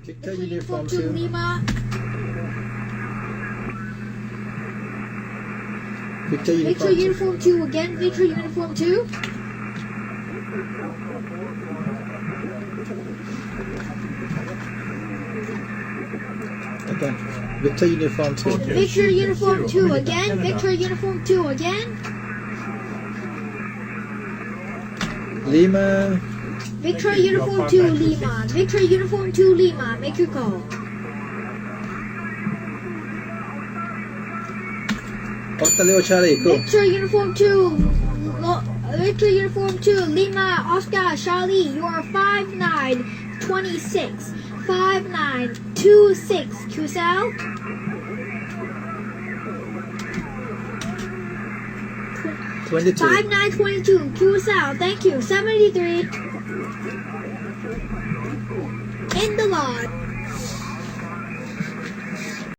Victor Uniform 2 2. Lima. Victor Victor Uniform 2. Uniform 2 again. Victor Uniform 2. Again. Victor Uniform 2. Victor Uniform 2 again. Victor Uniform 2 again. Lima. Victor Uniform 2 Lima. Victor Uniform 2 Lima. Make your call. Octaleo Charlie, go. Victor Uniform 2. Victor Uniform 2 Lima Oscar Charlie. You are 5926. 5926. Cusal. 22. 5922. Cusal. Thank you. 73. In the lot.